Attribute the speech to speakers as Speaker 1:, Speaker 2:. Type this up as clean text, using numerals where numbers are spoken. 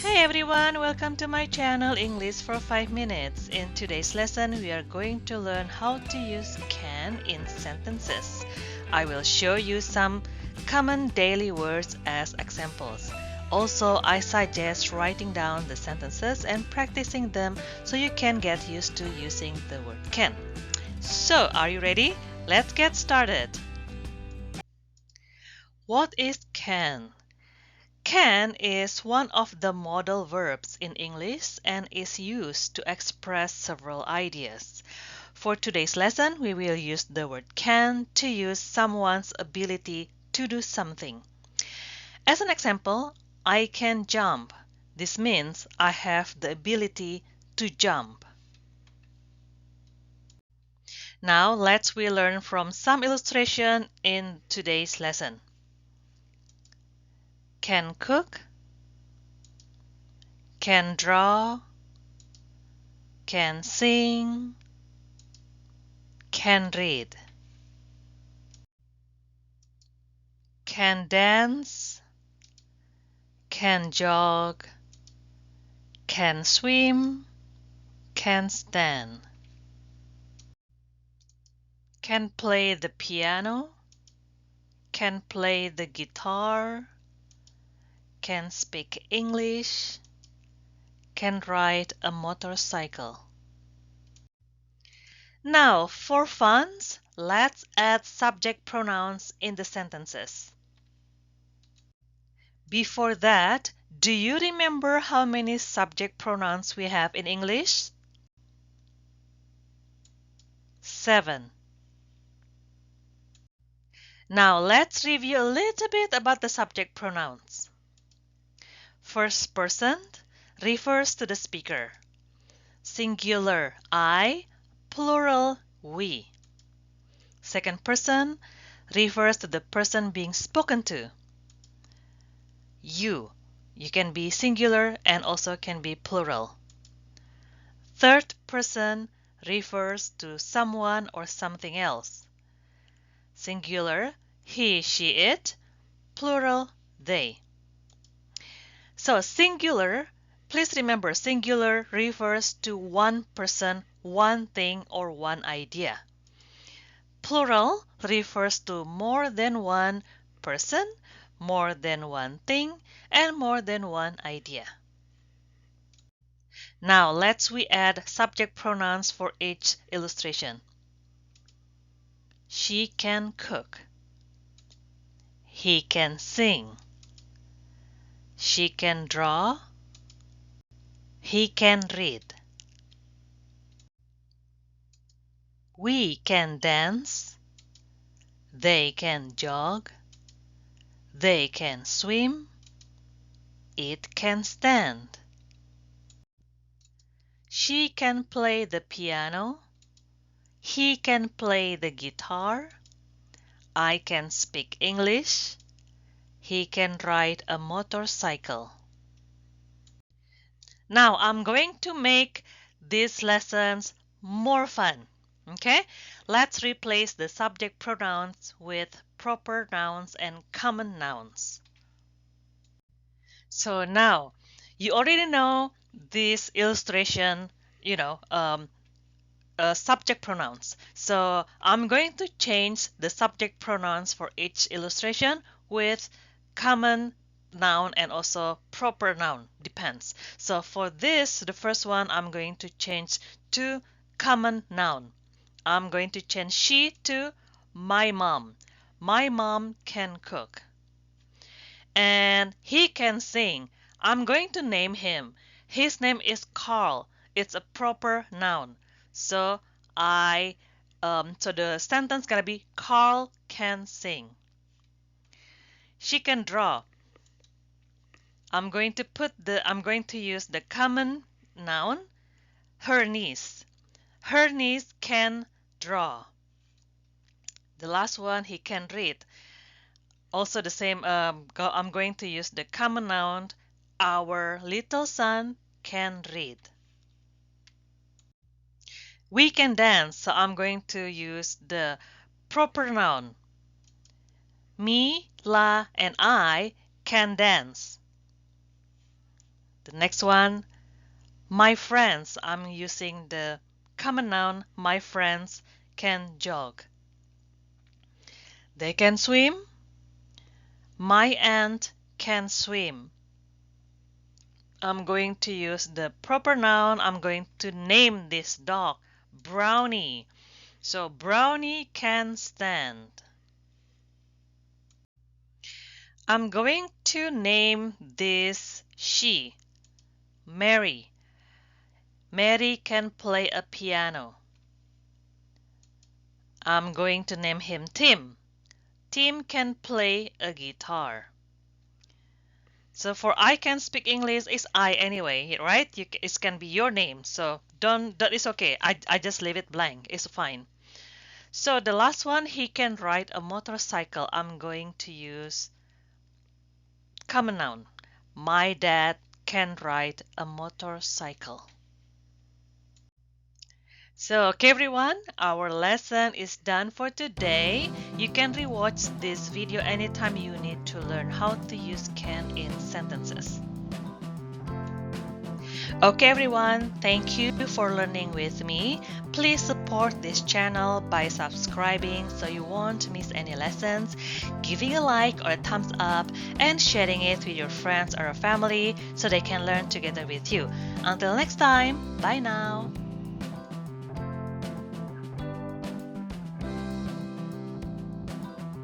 Speaker 1: Hey everyone, welcome to my channel English for 5 minutes. In today's lesson, we are going to learn how to use can in sentences. I will show you some common daily words as examples. Also, I suggest writing down the sentences and practicing them so you can get used to using the word can. So, are you ready? Let's get started. What is can? Can is one of the modal verbs in English and is used to express several ideas. For today's lesson, we will use the word can to use someone's ability to do something. As an example, I can jump. This means I have the ability to jump. Now let's learn from some illustration in today's lesson. Can cook, can draw, can sing, can read, can dance, can jog, can swim, can stand, can play the piano, can play the guitar, can speak English, can ride a motorcycle. Now, for fun, let's add subject pronouns in the sentences. Before that, do you remember how many subject pronouns we have in English? 7. Now let's review a little bit about the subject pronouns. First person refers to the speaker. Singular I, plural we. Second person refers to the person being spoken to. You. You can be singular and also can be plural. Third person refers to someone or something else. Singular he, she, it. Plural they. So singular, please remember singular refers to one person, one thing, or one idea. Plural refers to more than one person, more than one thing, and more than one idea. Now let's add subject pronouns for each illustration. She can cook. He can sing. She can draw. He can read. We can dance. They can jog. They can swim. It can stand. She can play the piano. He can play the guitar. I can speak English. He can ride a motorcycle. Now I'm going to make these lessons more fun. Okay? Let's replace the subject pronouns with proper nouns and common nouns. So now you already know this illustration, subject pronouns. So I'm going to change the subject pronouns for each illustration with common noun and also proper noun, depends. So for this, the first one, I'm going to change to common noun. I'm going to change she to my mom. My mom can cook. And he can sing. I'm going to name him. His name is Carl. It's a proper noun. So so the sentence gonna be Carl can sing. She can draw. I'm going to use the common noun, her niece. Her niece can draw. The last one, he can read. Also the same, I'm going to use the common noun, our little son can read. We can dance, so I'm going to use the proper noun. Me, La, and I can dance. The next one, my friends. I'm using the common noun. My friends can jog. They can swim. My aunt can swim. I'm going to use the proper noun. I'm going to name this dog Brownie. So Brownie can stand. I'm going to name this she, Mary. Mary can play a piano. I'm going to name him Tim. Tim can play a guitar. So for I can speak English, it's I anyway, right? It can be your name. So that is okay. I just leave it blank. It's fine. So the last one, he can ride a motorcycle. I'm going to use common noun. My dad can ride a motorcycle. So, okay everyone, our lesson is done for today. You can rewatch this video anytime you need to learn how to use can in sentences. Okay everyone, thank you for learning with me. Please support this channel by subscribing so you won't miss any lessons, giving a like or a thumbs up, and sharing it with your friends or family so they can learn together with you. Until next time, bye now.